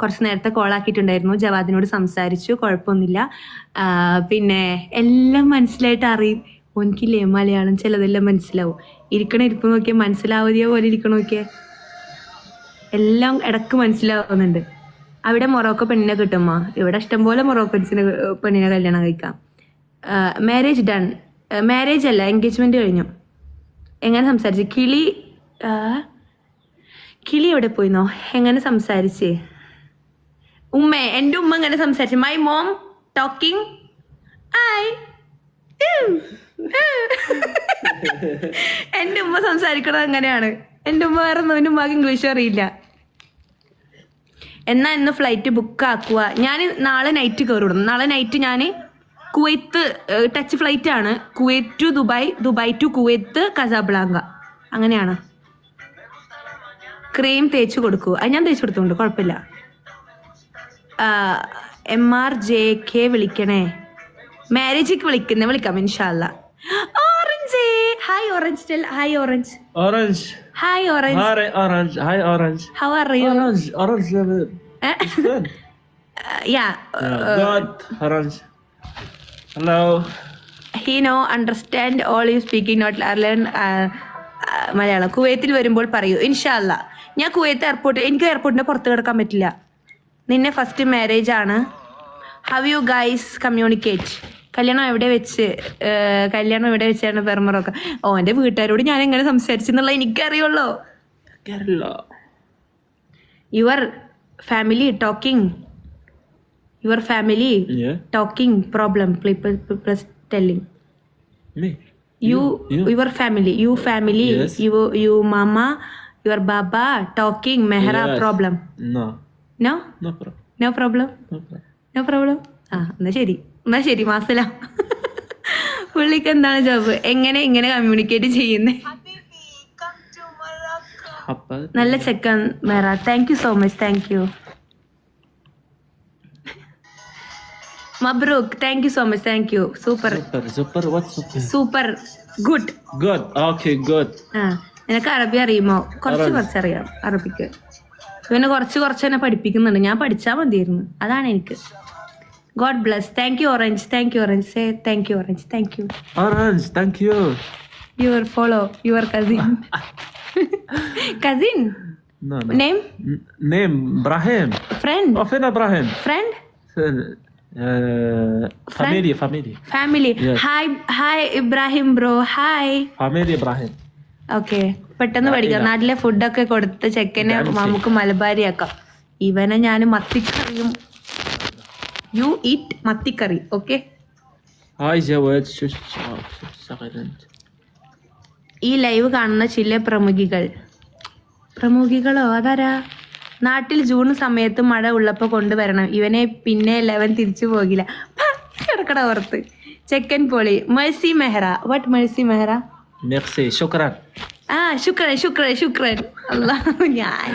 കുറച്ച് നേരത്തെ കോളാക്കിയിട്ടുണ്ടായിരുന്നു. ജവാദിനോട് സംസാരിച്ചു, കുഴപ്പമൊന്നുമില്ല. പിന്നെ എല്ലാം മനസ്സിലായിട്ട് അറിയും. ഓനിക്കില്ലേ മലയാളം ചിലതെല്ലാം മനസ്സിലാവും. ഇരിക്കണ ഇരിപ്പ് നോക്കിയാൽ മനസ്സിലാവുകയോ പോലെ ഇരിക്കണ നോക്കിയാൽ എല്ലാം ഇടക്ക് മനസ്സിലാവുന്നുണ്ട്. അവിടെ മൊറോക്കോ പെണ്ണിനെ കിട്ടുമ്മ. ഇവിടെ ഇഷ്ടംപോലെ മൊറോക്കൻസിന് പെണ്ണിനെ കല്യാണം കഴിക്കാം. Marriage done. മാരേജ് അല്ല, എൻഗേജ്മെന്റ് കഴിഞ്ഞു. എങ്ങനെ സംസാരിച്ച്? കിളി എവിടെ പോയിന്നോ? എങ്ങനെ സംസാരിച്ച്? എൻ്റെ ഉമ്മ എങ്ങനെ സംസാരിച്ചു? മൈ മോം ടോക്കിംഗ് എൻ്റെ ഉമ്മ സംസാരിക്കണത് അങ്ങനെയാണ്. എൻ്റെ ഉമ്മ വേറെ ഒന്നും ഉമ്മക്ക് ഇംഗ്ലീഷ് അറിയില്ല. എന്നാ ഇന്ന് ഫ്ലൈറ്റ് ബുക്ക് ആക്കുക. ഞാൻ നാളെ നൈറ്റ് കയറിവിടും. നാളെ നൈറ്റ് ഞാൻ കുവൈത്ത് ടച്ച് ഫ്ലൈറ്റ് ആണ്. Kuwait to Dubai, Dubai to Kuwait, Casablanca. അങ്ങനെയാണ്. ക്രീം തേച്ച് കൊടുക്കൂ. അത് ഞാൻ തേച്ച് കൊടുത്തോണ്ട് കുഴപ്പമില്ല. MRJK വിളിക്കണേ. മാരേജിക്ക് വിളിക്കാം ഇൻഷാല്ല. Orange. Hi orange. Hi orange. Orange. Hi orange. Hi Orange. Hi Orange. How are you? Orange. It's good. Yeah. Good. Orange. Hello. He understand all you speaking, not learn Malayalam. കുവൈത്തിൽ വരുമ്പോൾ പറയൂ ഇൻഷാല്ല. ഞാൻ കുവൈത്ത് എനിക്ക് എയർപോർട്ടിന്റെ പുറത്ത് കിടക്കാൻ പറ്റില്ല. നിന്നെ ഫസ്റ്റ് മാരേജ് ആണ്. How you guys communicate? കല്യാണം എവിടെ വെച്ചാണ് പെർമറൊക്കെ? എൻ്റെ വീട്ടുകാരോട് ഞാൻ എങ്ങനെ സംസാരിച്ചെന്നുള്ള എനിക്കറിയുള്ളൂ. Your family talking problem plus telling. Me. Your family. Yes. You mama, your baba talking mehra. Yes. Problem. No problem. No problem. എന്നാ ശരി മാസല. പുള്ളിക്ക് എന്താണ് ജോബ്? ഇങ്ങനെ കമ്മ്യൂണിക്കേറ്റ് ചെയ്യുന്നേ? നല്ല ചെക്കൻ മെഹറ. Thank you so much. Thank you മബ്രൂക്ക്. Thank you so much. Thank you. Super. Good. Okay, good. നിനക്ക് അറബി അറിയുമോ? കുറച്ചറിയാം അറബിക്ക്. പിന്നെ കുറച്ച് തന്നെ പഠിപ്പിക്കുന്നുണ്ട്. ഞാൻ പഠിച്ചാൽ മതിയായിരുന്നു. അതാണ് എനിക്ക്. God bless. Thank you orange. Say thank you orange. Thank you Orange. Thank you. Your follow your cousin. No. Name Ibrahim. Friend. Fin Ibrahim. Friend. Family. Yes. Hi Ibrahim bro. Hi. Family Ibrahim. Okay, പെട്ടെന്ന് പഠിക്കാം. നാട്ടിലെ ഫുഡൊക്കെ കൊടുത്ത് ചെക്കനെ നമുക്ക് മലബാരിയാക്കാം. ഇവനെ ഞാൻ മത്തിക്കറിയും. യു ഈറ്റ് മത്തിക്കറി. ഓക്കെ. Hi Jawad. ഈ ലൈവ് കാണുന്ന ചില പ്രമുഖികളോ അതാരാ? നാട്ടിൽ ജൂൺ സമയത്ത് മഴ ഉള്ളപ്പോൾ കൊണ്ടുവരണം. ഇവനെ പിന്നെ 11 തിരിച്ചു പോകില്ല. കിടക്കട ഓർത്ത്. ചെക്കൻ പൊളി. Mercy Mehra. What Mercy Mehra? Merci. Shukran. ശുക്രൻ. അല്ലാഹ്. ഞാൻ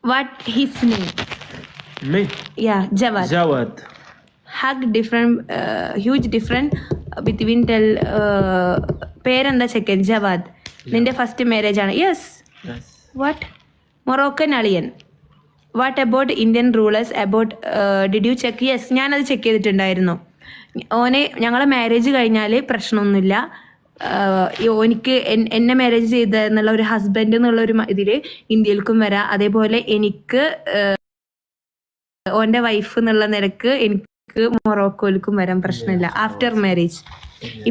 what his name? Me. Yeah, Jawad. Huge difference between പേരെന്താ ചെക്കൻ? ജവാദ്. നിന്റെ ഫസ്റ്റ് മാരേജ് ആണ്? യെസ്. വാട്ട്? മൊറോക്കൻ അളിയൻ. What about Indian rulers about did you check? Yes, ഞാനത് ചെക്ക് ചെയ്തിട്ടുണ്ടായിരുന്നു. ഞങ്ങളെ മാരേജ് കഴിഞ്ഞാൽ പ്രശ്നമൊന്നുമില്ല. എനിക്ക് എന്നെ മാരേജ് ചെയ്ത എന്നുള്ള ഒരു ഹസ്ബൻഡ് എന്നുള്ള ഒരു ഇതിൽ ഇന്ത്യയിലേക്കും വരാം. അതേപോലെ എനിക്ക് ഓൻ്റെ വൈഫ് എന്നുള്ള നിലക്ക് എനിക്ക് മൊറോക്കോയിലേക്കും വരാൻ പ്രശ്നമില്ല ആഫ്റ്റർ മാരേജ്.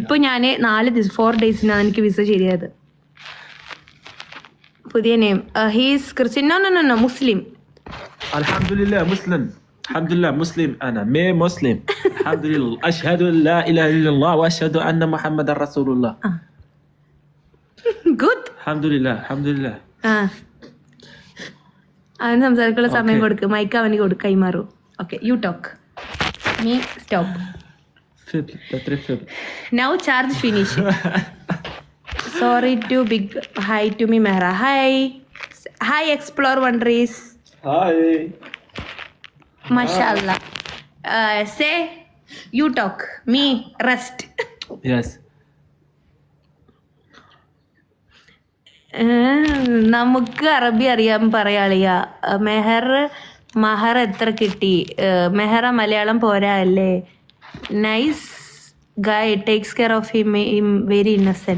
ഇപ്പൊ ഞാൻ 4 ഡേയ്സിനാണ് എനിക്ക് വിസ ശരിയായത്. പുതിയ നെയിം. He's Christian. നോ മുസ്ലിം. Alhamdulillah Muslim. أنا Muslim. Alhamdulillah. أشهد أن لا إله إلا الله وأشهد أن محمد رسول الله. Good. Alhamdulillah. അവന് സംസാരിക്കാനുള്ള സമയം കൊടുക്ക്. മൈക്ക് അവന് കൈമാറൂ. Okay, you talk. Me stop. Battery full. Now charge finish. Sorry to big hi to me Mehra. Hi explore wonders. Hi. Mashallah. Say you talk. Me rest. Yes. നമുക്ക് അറബി അറിയാൻ പറയാളിയ. മഹർ എത്ര കിട്ടി? മെഹറ മലയാളം പോരാ അല്ലേ? നൈസ് ഗായ് takes care of him very Innocent.